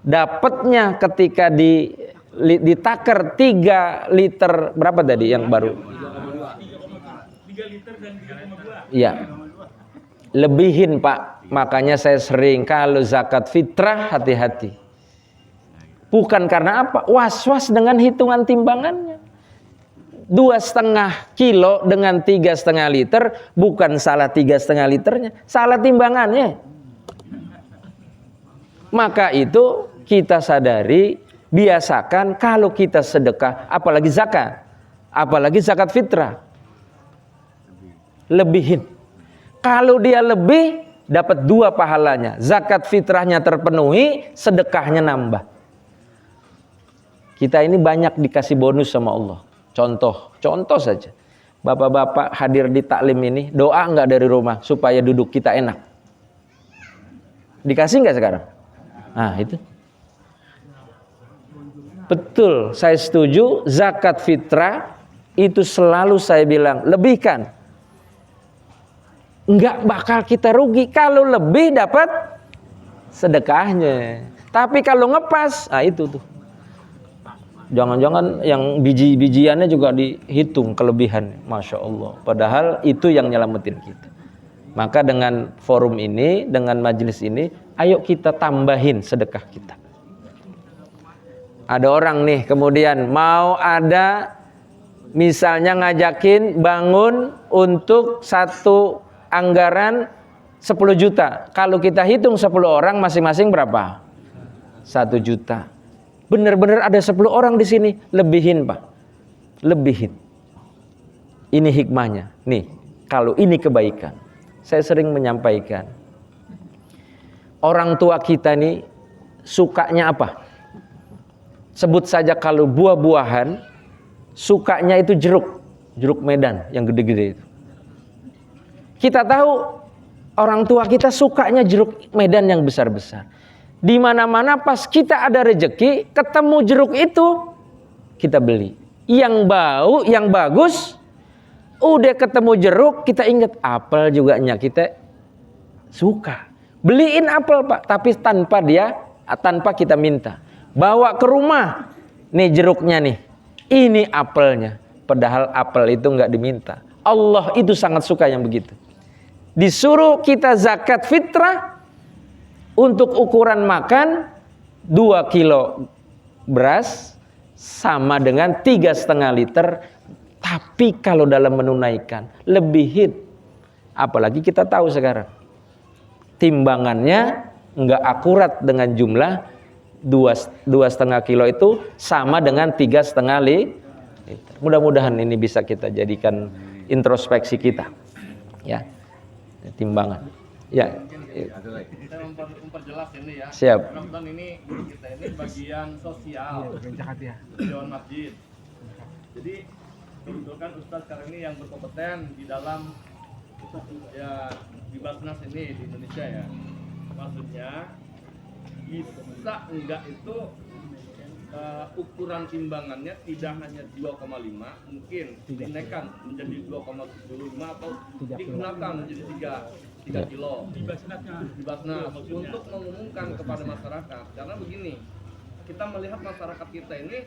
dapatnya ketika ditaker 3 liter, berapa tadi yang baru? 3 liter dan 3,2. Iya. Lebihin Pak. Makanya saya sering kalau zakat fitrah hati-hati. Bukan karena apa? Was-was dengan hitungan timbangannya. 2,5 kilo dengan 3,5 liter, bukan salah 3,5 liternya, salah timbangannya. Maka itu kita sadari, biasakan kalau kita sedekah, apalagi zakat fitrah, lebihin. Kalau dia lebih, dapat 2 pahalanya. Zakat fitrahnya terpenuhi, sedekahnya nambah. Kita ini banyak dikasih bonus sama Allah. Contoh saja. Bapak-bapak hadir di taklim ini, doa nggak dari rumah supaya duduk kita enak? Dikasih nggak sekarang? Nah itu. Betul, saya setuju. Zakat fitrah itu selalu saya bilang lebihkan. nggak bakal kita rugi. Kalau lebih dapat sedekahnya. Tapi kalau ngepas, itu tuh. Jangan-jangan yang biji-bijiannya juga dihitung kelebihan, Masya Allah. Padahal itu yang nyelamatin kita. Maka dengan forum ini, dengan majelis ini, ayo kita tambahin sedekah kita. Ada orang nih kemudian mau ada misalnya ngajakin bangun untuk satu anggaran 10 juta. Kalau kita hitung 10 orang masing-masing berapa? 1 juta. Benar-benar ada 10 orang di sini, lebihin Pak. Lebihin. Ini hikmahnya. Nih, kalau ini kebaikan. Saya sering menyampaikan. Orang tua kita nih sukanya apa? Sebut saja kalau buah-buahan, sukanya itu jeruk Medan yang gede-gede itu. Kita tahu orang tua kita sukanya jeruk Medan yang besar-besar. Di mana-mana pas kita ada rejeki, ketemu jeruk itu, kita beli. Yang bau, yang bagus, udah ketemu jeruk, kita ingat apel juga kita suka. Beliin apel Pak, tapi tanpa kita minta. Bawa ke rumah, nih jeruknya nih, ini apelnya. Padahal apel itu nggak diminta. Allah itu sangat suka yang begitu. Disuruh kita zakat fitrah untuk ukuran makan 2 kilo beras sama dengan 3,5 liter. Tapi kalau dalam menunaikan lebihin. Apalagi kita tahu sekarang timbangannya nggak akurat dengan jumlah 2,5 kilo itu sama dengan 3,5 liter. Mudah-mudahan ini bisa kita jadikan introspeksi kita, ya, timbangan. Ya, saya memperjelas ini ya. Siap. Ramadan ini kita ini bagian sosial Dewan Masjid. Jadi kebetulan Ustadz sekarang ini yang berkompeten di dalam ya di Basnas ini di Indonesia ya. Maksudnya bisa enggak itu ukuran timbangannya tidak hanya 2,5, mungkin dinaikkan menjadi 2,75 atau digunakan menjadi 3 kilo di Basnas untuk mengumumkan kepada masyarakat. Karena begini, kita melihat masyarakat kita ini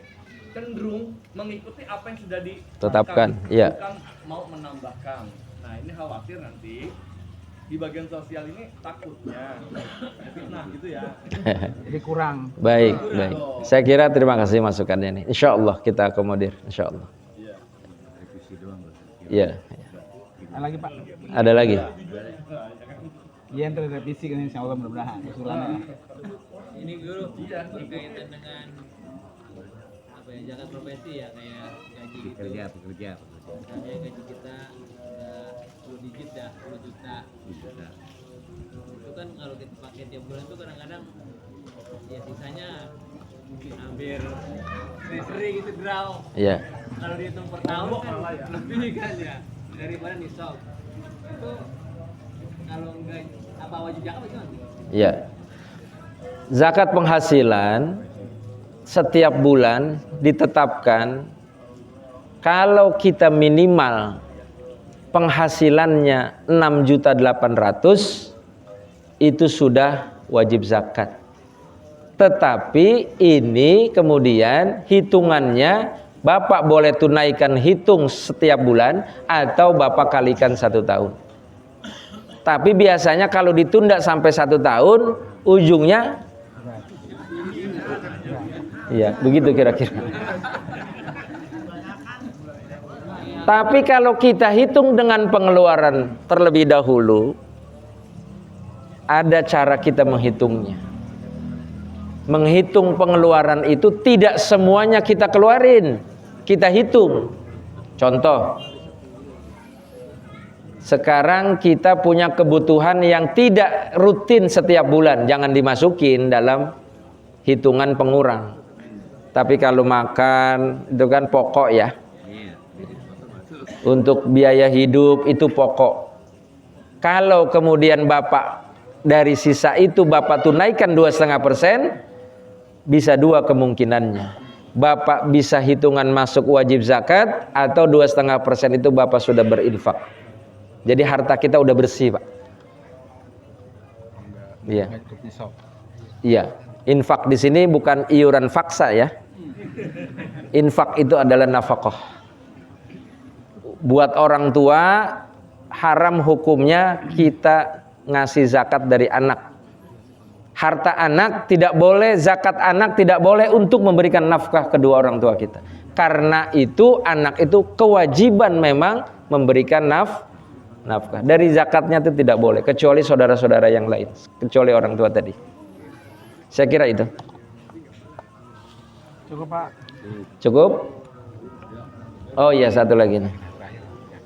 cenderung mengikuti apa yang sudah ditetapkan, ya, bukan mau menambahkan. Nah ini khawatir nanti di bagian sosial ini takutnya fitnah gitu ya. Jadi kurang. Baik. Saya kira terima kasih masukannya nih. Insya Allah kita akomodir. Insya Allah. Iya. Ada lagi Pak? Ada lagi. Iya, yang terrevisi kan insya Allah mudah-mudahan usulannya. Ini guru berkaitan dengan apa ya, zakat profesi ya, kayak gaji gitu. Pekerja. Misalnya gaji kita udah 10 digit ya, 10 juta. Itu kan kalau kita pakai tiap bulan tuh kadang-kadang ya sisanya mungkin hampir seri gitu draw. Iya. Kalau dihitung per tahun kan lebih kan ya daripada nisab. Itu kalau enggak apa wajib zakat itu nanti? Iya. Zakat penghasilan setiap bulan ditetapkan kalau kita minimal penghasilannya 6.800.000 itu sudah wajib zakat. Tetapi ini kemudian hitungannya Bapak boleh tunaikan hitung setiap bulan atau Bapak kalikan 1 tahun. Tapi biasanya kalau ditunda sampai 1 tahun, ujungnya iya, begitu kira-kira. Tapi kalau kita hitung dengan pengeluaran terlebih dahulu, ada cara kita menghitungnya. Menghitung pengeluaran itu tidak semuanya kita keluarin, kita hitung. Contoh, sekarang kita punya kebutuhan yang tidak rutin setiap bulan, jangan dimasukin dalam hitungan pengurang. Tapi kalau makan itu kan pokok ya. Untuk biaya hidup itu pokok. Kalau kemudian Bapak dari sisa itu Bapak tunaikan 2,5%, bisa 2 kemungkinannya. Bapak bisa hitungan masuk wajib zakat atau 2,5% itu Bapak sudah berinfak. Jadi harta kita udah bersih, Pak. Iya. Iya. Infak di sini bukan iuran faksa ya. Infak itu adalah nafkah. Buat orang tua haram hukumnya kita ngasih zakat dari anak. Harta anak tidak boleh, zakat anak tidak boleh untuk memberikan nafkah kedua orang tua kita. Karena itu anak itu kewajiban memang memberikan nafkah. Dari zakatnya itu tidak boleh, kecuali saudara-saudara yang lain, kecuali orang tua tadi. Saya kira itu. Cukup Pak. Cukup? Oh iya, satu lagi nih.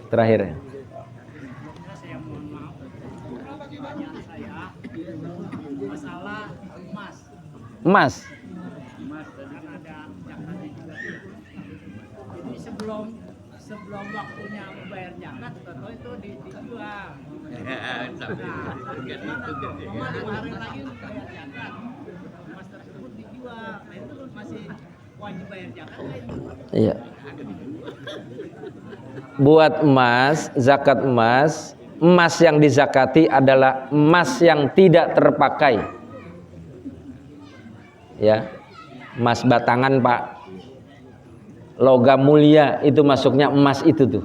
Terakhir. Saya mohon maaf, pertanyaan saya masalah emas. Emas. Emas kan ada zakatnya juga. Jadi sebelum waktunya membayar zakat, atau itu dijual. Nah, kemarin hari lagi bayar zakat, emas tersebut dijual. Nah itu masih wajib bayar zakat nggak itu? Iya. Buat emas, zakat emas, emas yang dizakati adalah emas yang tidak terpakai. Ya. Emas batangan, Pak. Logam mulia itu masuknya emas itu tuh.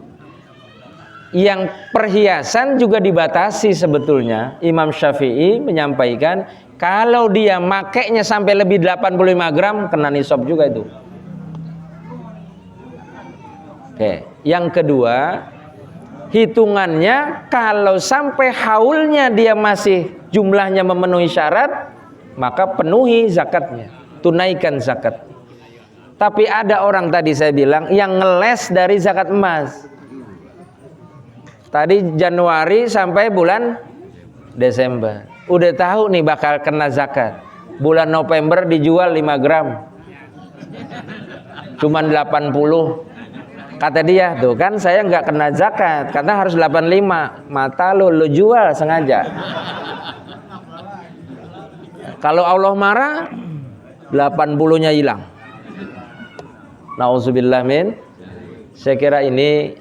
Yang perhiasan juga dibatasi sebetulnya. Imam Syafi'i menyampaikan kalau dia makainya sampai lebih 85 gram kena nisab juga itu. Oke, yang kedua, hitungannya kalau sampai haulnya dia masih jumlahnya memenuhi syarat, maka penuhi zakatnya, tunaikan zakat. Tapi ada orang tadi saya bilang yang ngeles dari zakat emas. Tadi Januari sampai bulan Desember. Udah tahu nih bakal kena zakat. Bulan November dijual 5 gram. Cuman 80. Kata dia, tuh kan saya nggak kena zakat, karena harus 85. Mata lu jual sengaja. Kalau Allah marah, 80-nya hilang. Nauzubillah min. Saya kira ini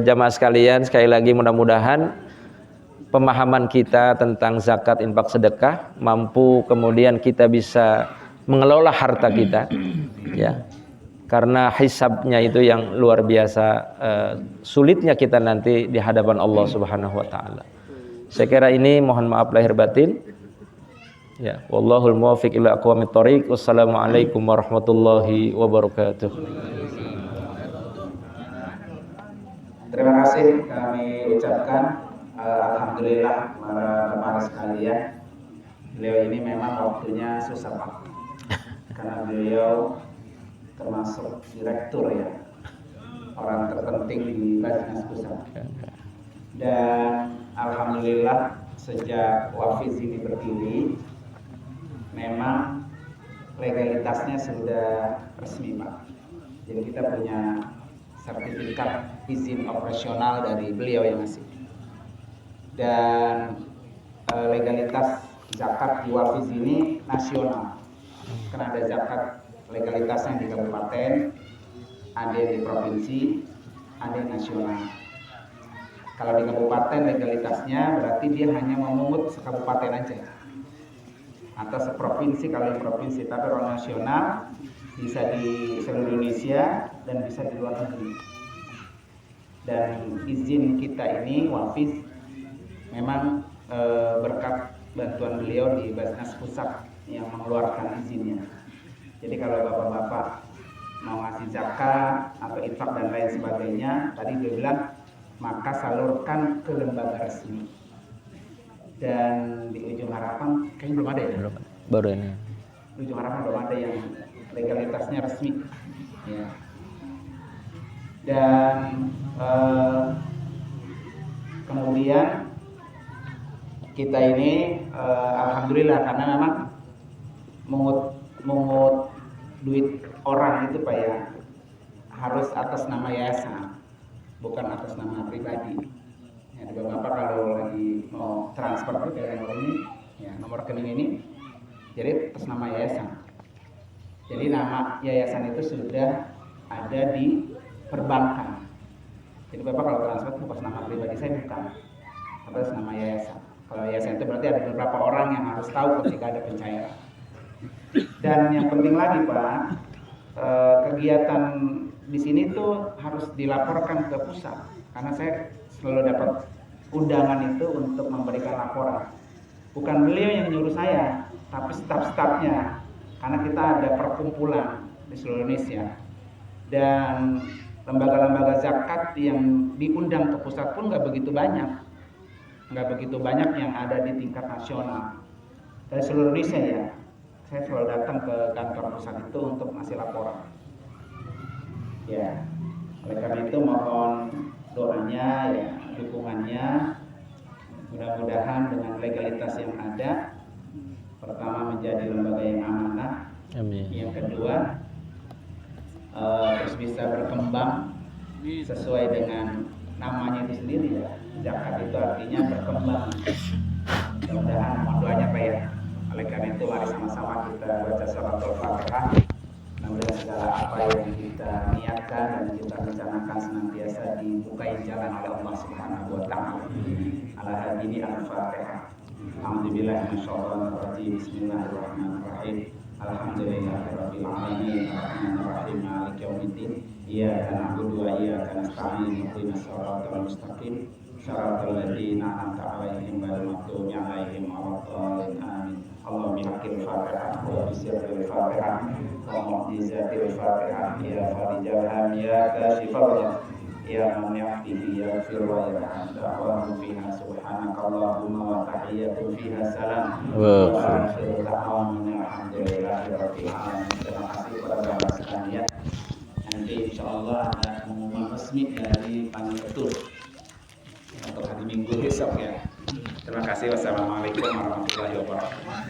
jamaah sekalian, sekali lagi mudah-mudahan pemahaman kita tentang zakat, infak, sedekah mampu kemudian kita bisa mengelola harta kita, ya. Karena hisabnya itu yang luar biasa sulitnya kita nanti di hadapan Allah Subhanahu wa taala. Saya kira ini mohon maaf lahir batin. Ya, wallahul muwaffiq ila aqwamit thoriq. Wassalamualaikum warahmatullahi wabarakatuh. Terima kasih kami ucapkan alhamdulillah para jemaah sekalian. Beliau ini memang waktunya susah Pak. Karena beliau termasuk direktur ya, orang terpenting di Basnas Pusat. Dan alhamdulillah sejak Wafiz ini berdiri memang legalitasnya sudah resmi Pak. Jadi kita punya sertifikat izin operasional dari beliau yang ngasih. Dan legalitas zakat di Wafiz ini nasional. Karena ada zakat legalitasnya di kabupaten, ada yang di provinsi, ada yang nasional. Kalau di kabupaten legalitasnya berarti dia hanya memungut sekabupaten aja, atau seprovinsi kalau di provinsi. Tapi kalau nasional bisa di seluruh Indonesia dan bisa di luar negeri. Dan izin kita ini Wafiz memang berkat bantuan beliau di Basnas Pusat yang mengeluarkan izinnya. Jadi kalau bapak-bapak mau ngasih zakat atau infak dan lain sebagainya, tadi dia bilang maka salurkan ke lembaga resmi. Dan di Ujung Harapan kayaknya belum ada ya? Belum, baru ini. Ujung Harapan belum ada yang legalitasnya resmi. Ya. Dan kemudian kita ini alhamdulillah karena memang mengut duit orang itu Pak ya harus atas nama yayasan, bukan atas nama pribadi. Ya, bapak kalau lagi mau transfer itu kayak nomor ini, ya nomor rekening ini, jadi atas nama yayasan. Jadi nama yayasan itu sudah ada di perbankan. Jadi bapak kalau transfer bukan nama pribadi saya bukan. atas nama yayasan. Kalau yayasan itu berarti ada beberapa orang yang harus tahu ketika ada pencairan. Dan yang penting lagi Pak, kegiatan di sini tuh harus dilaporkan ke pusat, karena saya selalu dapat undangan itu untuk memberikan laporan. Bukan beliau yang nyuruh saya, tapi staf-stafnya, karena kita ada perkumpulan di seluruh Indonesia. Dan lembaga-lembaga zakat yang diundang ke pusat pun nggak begitu banyak yang ada di tingkat nasional. Dari seluruh Indonesia ya, saya selalu datang ke kantor pusat itu untuk ngasih laporan. Ya, oleh karena itu mohon doanya, ya, dukungannya. Mudah-mudahan dengan legalitas yang ada, pertama menjadi lembaga yang amanah, Amin. yang kedua terus bisa berkembang sesuai dengan namanya itu sendiri ya. Zakat itu artinya berkembang. Mudah-mudahan mohon doanya Pak ya. Oleh karena itu mari sama-sama kita baca suratul Fatihah. Mudah-mudahan segala apa yang kita niatkan dan kita rencanakan senantiasa dibukain jalan oleh Allah Subhanahu wa taala. Al-Hadini Al-Fatihah. Alhamdulillah minasyaitonirrajim. Bismillahirrahmanirrahim. Alhamdulillahirabbil alamin. Arrahmanirrahim. Maliki yaumiddin. Iyyaka na'budu wa iyyaka nasta'in. Ihdinas siratal mustaqim. Shiratal ladzina an'amta 'alaihim ghairil maghdubi 'alaihim waladdallin. Amin. Allahumma bihaqqil Fatihah wa bisirril Fatihah wa mu'jizatil Fatihah ya farijal ham ya kashifal ya man yahdihi yaghfir wa yarham da'wahu fiha subhanakallahumma wa tahiyyatu fiha salam wa akhiru da'wana alhamdulillahi rabbil alamin. Terima kasih kepada Bapak sekalian. Nanti insyaallah ada pengumuman resmi dari Panitia untuk hari Minggu besok ya. Terima kasih. Wassalamualaikum warahmatullahi wabarakatuh.